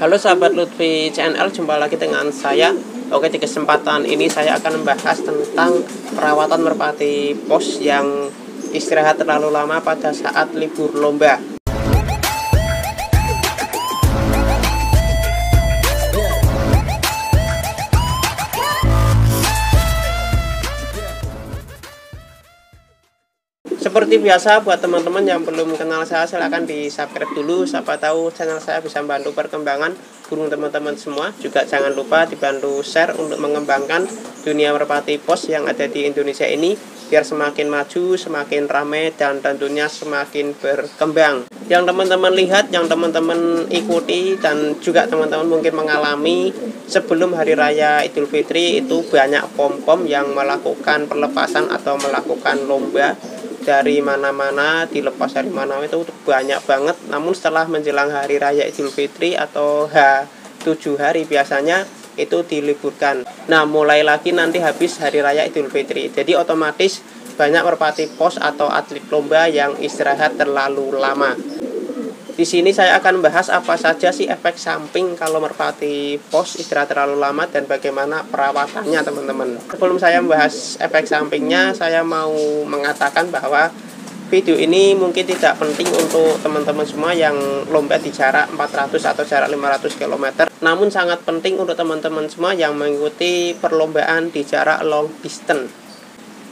Halo sahabat Lutfi CNL, jumpa lagi dengan saya. Oke, di kesempatan ini saya akan membahas tentang perawatan merpati pos yang istirahat terlalu lama pada saat libur lomba. Seperti biasa, buat teman-teman yang belum kenal saya, silahkan di subscribe dulu. Siapa tahu channel saya bisa membantu perkembangan burung teman-teman semua. Juga jangan lupa dibantu share untuk mengembangkan dunia merpati pos yang ada di Indonesia ini, biar semakin maju, semakin ramai, dan tentunya semakin berkembang. Yang teman-teman lihat, yang teman-teman ikuti, dan juga teman-teman mungkin mengalami sebelum Hari Raya Idul Fitri itu banyak pom-pom yang melakukan perlepasan atau melakukan lomba dari mana-mana, dilepas dari mana itu banyak banget. Namun setelah menjelang Hari Raya Idul Fitri atau H7 hari biasanya itu diliburkan. Nah, mulai lagi nanti habis Hari Raya Idul Fitri. Jadi otomatis banyak merpati pos atau atlet lomba yang istirahat terlalu lama. Di sini saya akan bahas apa saja sih efek samping kalau merpati pos istirahat terlalu lama dan bagaimana perawatannya, teman-teman. Sebelum saya membahas efek sampingnya, saya mau mengatakan bahwa video ini mungkin tidak penting untuk teman-teman semua yang lomba di jarak 400 atau jarak 500 km. Namun sangat penting untuk teman-teman semua yang mengikuti perlombaan di jarak long distance.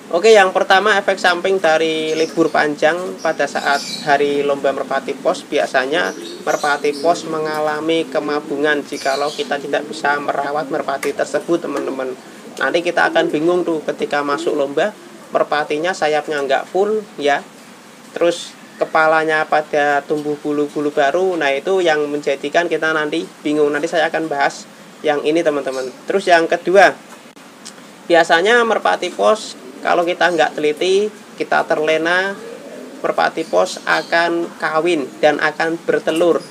Oke, yang pertama efek samping dari libur panjang pada saat hari lomba merpati pos, biasanya merpati pos mengalami kemabungan jikalau kita tidak bisa merawat merpati tersebut, teman-teman. Nanti kita akan bingung tuh ketika masuk lomba, merpatinya sayapnya nggak full ya, terus kepalanya pada tumbuh bulu-bulu baru. Nah, itu yang menjadikan kita nanti bingung. Nanti saya akan bahas yang ini, teman-teman. Terus yang kedua, biasanya merpati pos kalau kita nggak teliti, kita terlena, merpati pos akan kawin dan akan bertelur.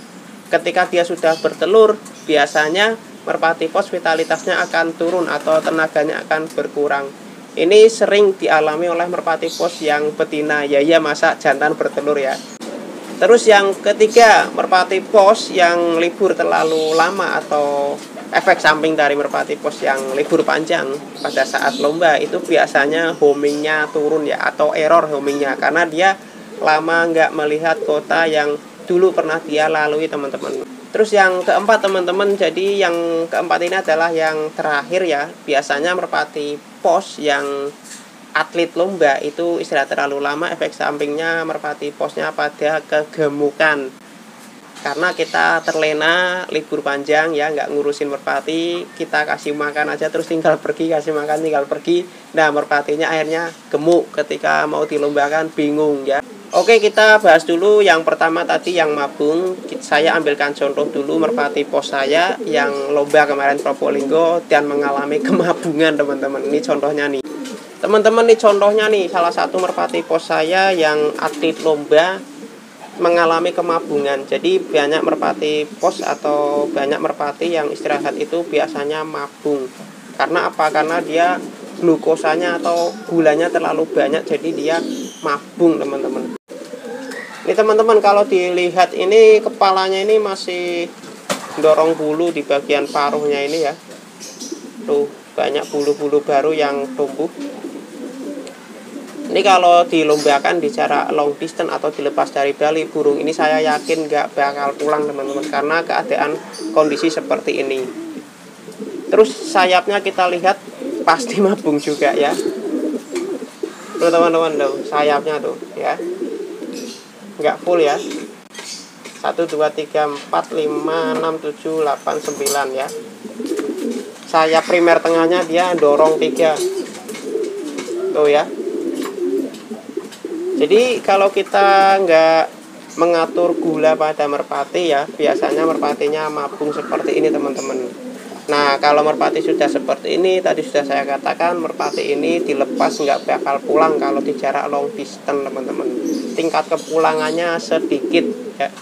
Ketika dia sudah bertelur, biasanya merpati pos vitalitasnya akan turun atau tenaganya akan berkurang. Ini sering dialami oleh merpati pos yang betina. Ya masa jantan bertelur ya. Terus yang ketiga, merpati pos yang libur terlalu lama atau efek samping dari merpati pos yang libur panjang pada saat lomba itu biasanya homingnya turun ya, atau error homingnya, karena dia lama nggak melihat kota yang dulu pernah dia lalui, teman-teman. Terus yang keempat, teman-teman, jadi yang keempat ini adalah yang terakhir ya. Biasanya merpati pos yang atlet lomba itu istirahat terlalu lama, efek sampingnya merpati posnya pada kegemukan. Karena kita terlena libur panjang ya, nggak ngurusin merpati, kita kasih makan aja terus tinggal pergi, kasih makan tinggal pergi. Nah, merpatinya akhirnya gemuk ketika mau dilombakan, bingung ya. Oke, kita bahas dulu yang pertama tadi yang mabung. Saya ambilkan contoh dulu merpati pos saya yang lomba kemarin Probolinggo dan mengalami kemabungan, teman-teman. Ini contohnya nih. Teman-teman, ini contohnya nih, salah satu merpati pos saya yang atlet lomba mengalami kemabungan. Jadi banyak merpati pos atau banyak merpati yang istirahat itu biasanya mabung. Karena apa? Karena dia glukosanya atau gulanya terlalu banyak, jadi dia mabung, teman-teman. Ini teman-teman, kalau dilihat ini kepalanya ini masih dorong bulu di bagian paruhnya ini ya. Tuh, banyak bulu-bulu baru yang tumbuh. Ini kalau dilombakan di jarak long distance atau dilepas dari Bali, burung ini saya yakin nggak bakal pulang, teman-teman, karena keadaan kondisi seperti ini. Terus sayapnya kita lihat pasti mabung juga ya. Tuh, teman-teman, tuh sayapnya tuh ya, nggak full ya. 1, 2, 3, 4, 5, 6, 7, 8, 9 ya. Sayap primer tengahnya dia dorong 3. Tuh ya. Jadi kalau kita nggak mengatur gula pada merpati ya, biasanya merpatinya mabung seperti ini, teman-teman. Nah, kalau merpati sudah seperti ini, tadi sudah saya katakan, merpati ini dilepas nggak bakal pulang kalau di jarak long distance, teman-teman. Tingkat kepulangannya sedikit ya.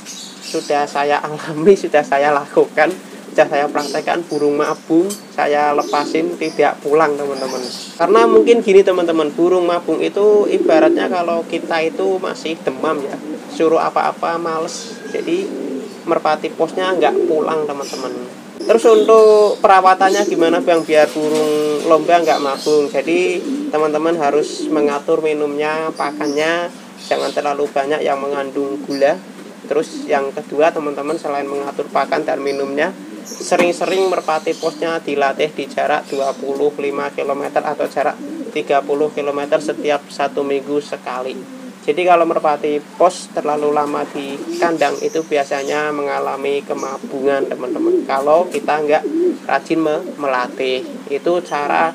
Sudah saya alami, sudah saya lakukan, sudah saya praktekkan, burung mabung saya lepasin tidak pulang, teman-teman. Karena mungkin gini, teman-teman, burung mabung itu ibaratnya kalau kita itu masih demam ya, suruh apa-apa males. Jadi merpati posnya nggak pulang teman-teman. Terus untuk perawatannya gimana Bang biar burung lomba nggak mabung? Jadi teman-teman harus mengatur minumnya, pakannya jangan terlalu banyak yang mengandung gula. Terus yang kedua teman-teman selain mengatur pakan dan minumnya, sering-sering merpati posnya dilatih di jarak 25 km atau jarak 30 km setiap 1 minggu sekali. Jadi kalau merpati pos terlalu lama di kandang itu biasanya mengalami kemabungan teman-teman. Kalau kita nggak rajin melatih, itu cara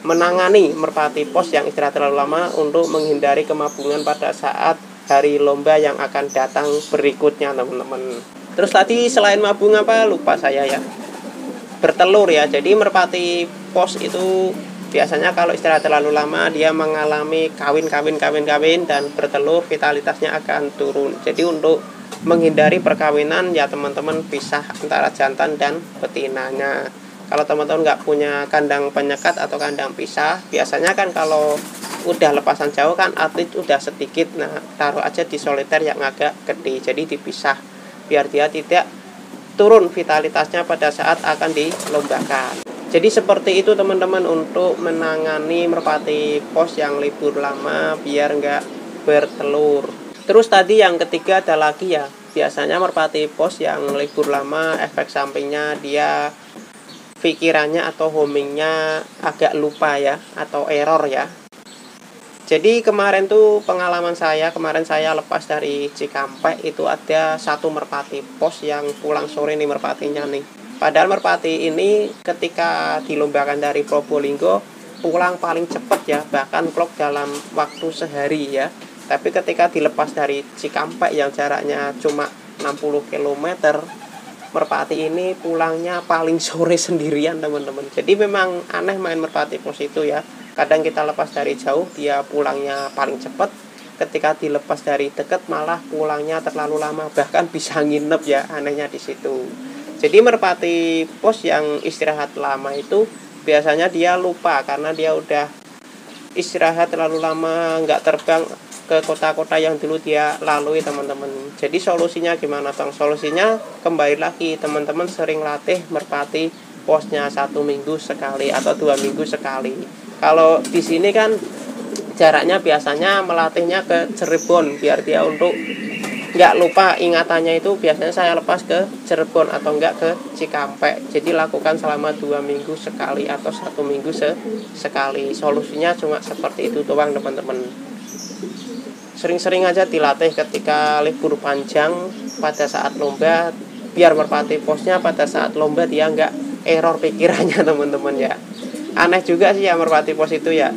menangani merpati pos yang istirahat terlalu lama untuk menghindari kemabungan pada saat hari lomba yang akan datang berikutnya teman-teman. Terus tadi selain mabung apa lupa saya ya, bertelur ya. Jadi merpati pos itu biasanya kalau istirahat terlalu lama dia mengalami kawin dan bertelur, vitalitasnya akan turun. Jadi untuk menghindari perkawinan ya teman-teman pisah antara jantan dan betinanya. Kalau teman-teman nggak punya kandang penyekat atau kandang pisah, biasanya kan kalau udah lepasan jauh kan atlet udah sedikit, nah taruh aja di soliter yang agak gede, jadi dipisah biar dia tidak turun vitalitasnya pada saat akan dilombakan. Jadi seperti itu teman-teman untuk menangani merpati pos yang libur lama biar nggak bertelur. Terus tadi yang ketiga ada lagi ya, biasanya merpati pos yang libur lama efek sampingnya dia pikirannya atau homingnya agak lupa ya, atau error ya. Jadi kemarin tuh pengalaman saya, kemarin saya lepas dari Cikampek itu ada satu merpati pos yang pulang sore nih merpatinya nih. Padahal merpati ini ketika dilombakan dari Probolinggo pulang paling cepat ya, bahkan clock dalam waktu sehari ya. Tapi ketika dilepas dari Cikampek yang jaraknya cuma 60 km, merpati ini pulangnya paling sore sendirian teman-teman. Jadi memang aneh main merpati pos itu ya. Kadang kita lepas dari jauh dia pulangnya paling cepat, ketika dilepas dari dekat malah pulangnya terlalu lama, bahkan bisa nginep ya, anehnya di situ. Jadi merpati pos yang istirahat lama itu biasanya dia lupa karena dia udah istirahat terlalu lama, nggak terbang ke kota-kota yang dulu dia lalui teman-teman. Jadi solusinya gimana Bang? Solusinya kembali lagi teman-teman sering latih merpati posnya 1 minggu sekali atau 2 minggu sekali. Kalau di sini kan jaraknya biasanya melatihnya ke Cirebon biar dia untuk nggak lupa ingatannya, itu biasanya saya lepas ke Cirebon atau enggak ke Cikampek. Jadi lakukan selama 2 minggu sekali atau 1 minggu sekali. Solusinya cuma seperti itu doang teman-teman. Sering-sering aja dilatih ketika libur panjang pada saat lomba, biar merpati posnya pada saat lomba dia nggak error pikirannya teman-teman ya. Aneh juga sih ya merpati pos itu ya,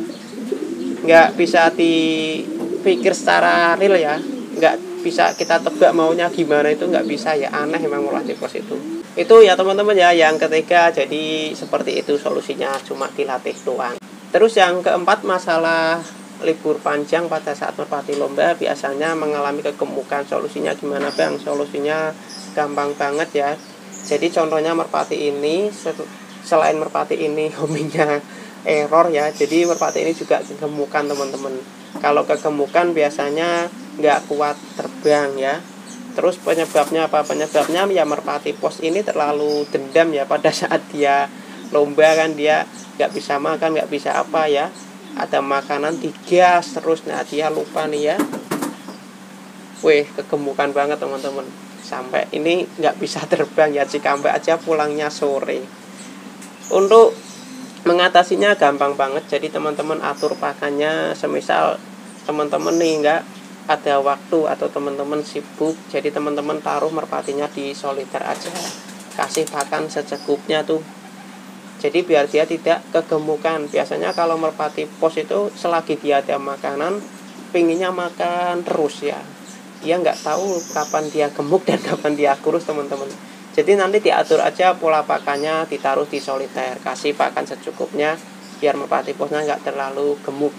nggak bisa dipikir secara real ya, nggak bisa kita tebak maunya gimana, itu nggak bisa ya, aneh memang merpati pos itu ya teman-teman ya. Yang ketiga jadi seperti itu solusinya, cuma dilatih doang. Terus yang keempat masalah libur panjang pada saat merpati lomba biasanya mengalami kegemukan. Solusinya gimana Bang? Solusinya gampang banget ya. Jadi contohnya merpati ini, selain merpati ini homingnya error ya, jadi merpati ini juga kegemukan teman-teman. Kalau kegemukan biasanya nggak kuat terbang ya. Terus penyebabnya apa? Penyebabnya ya merpati pos ini terlalu dendam ya, pada saat dia lomba kan dia nggak bisa makan, nggak bisa apa ya, ada makanan digas terus, nah dia lupa nih ya. Kegemukan banget teman-teman, sampai ini nggak bisa terbang ya, Cikampek aja pulangnya sore. Untuk mengatasinya gampang banget, jadi teman-teman atur pakannya. Semisal teman-teman nih nggak ada waktu atau teman-teman sibuk, jadi teman-teman taruh merpatinya di soliter aja, kasih pakan secukupnya tuh, jadi biar dia tidak kegemukan. Biasanya kalau merpati pos itu selagi dia ada makanan pinginnya makan terus ya, dia nggak tahu kapan dia gemuk dan kapan dia kurus teman-teman. Jadi nanti diatur aja pola pakannya, ditaruh di soliter, kasih pakan secukupnya biar merpati posnya nggak terlalu gemuk.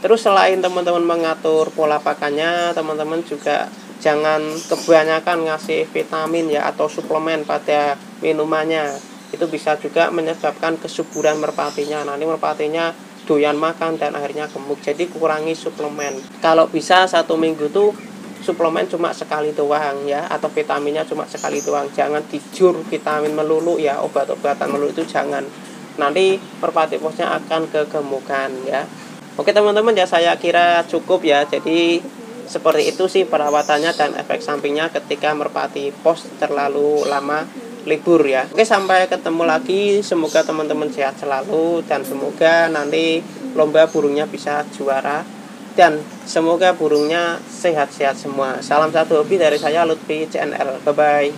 Terus selain teman-teman mengatur pola pakannya, teman-teman juga jangan kebanyakan ngasih vitamin ya atau suplemen pada minumannya. Itu bisa juga menyebabkan kesuburan merpatinya. Nanti merpatinya doyan makan dan akhirnya gemuk. Jadi kurangi suplemen. Kalau bisa 1 minggu tuh suplemen cuma sekali doang ya, atau vitaminnya cuma sekali doang. Jangan dijur vitamin melulu ya, obat-obatan melulu itu jangan. Nanti merpati posnya akan kegemukan ya. Oke teman-teman ya, saya kira cukup ya. Jadi seperti itu sih perawatannya dan efek sampingnya ketika merpati pos terlalu lama libur ya. Oke, sampai ketemu lagi. Semoga teman-teman sehat selalu dan semoga nanti lomba burungnya bisa juara. Dan semoga burungnya sehat-sehat semua. Salam satu hobi dari saya, Lutfi CNL. Bye-bye.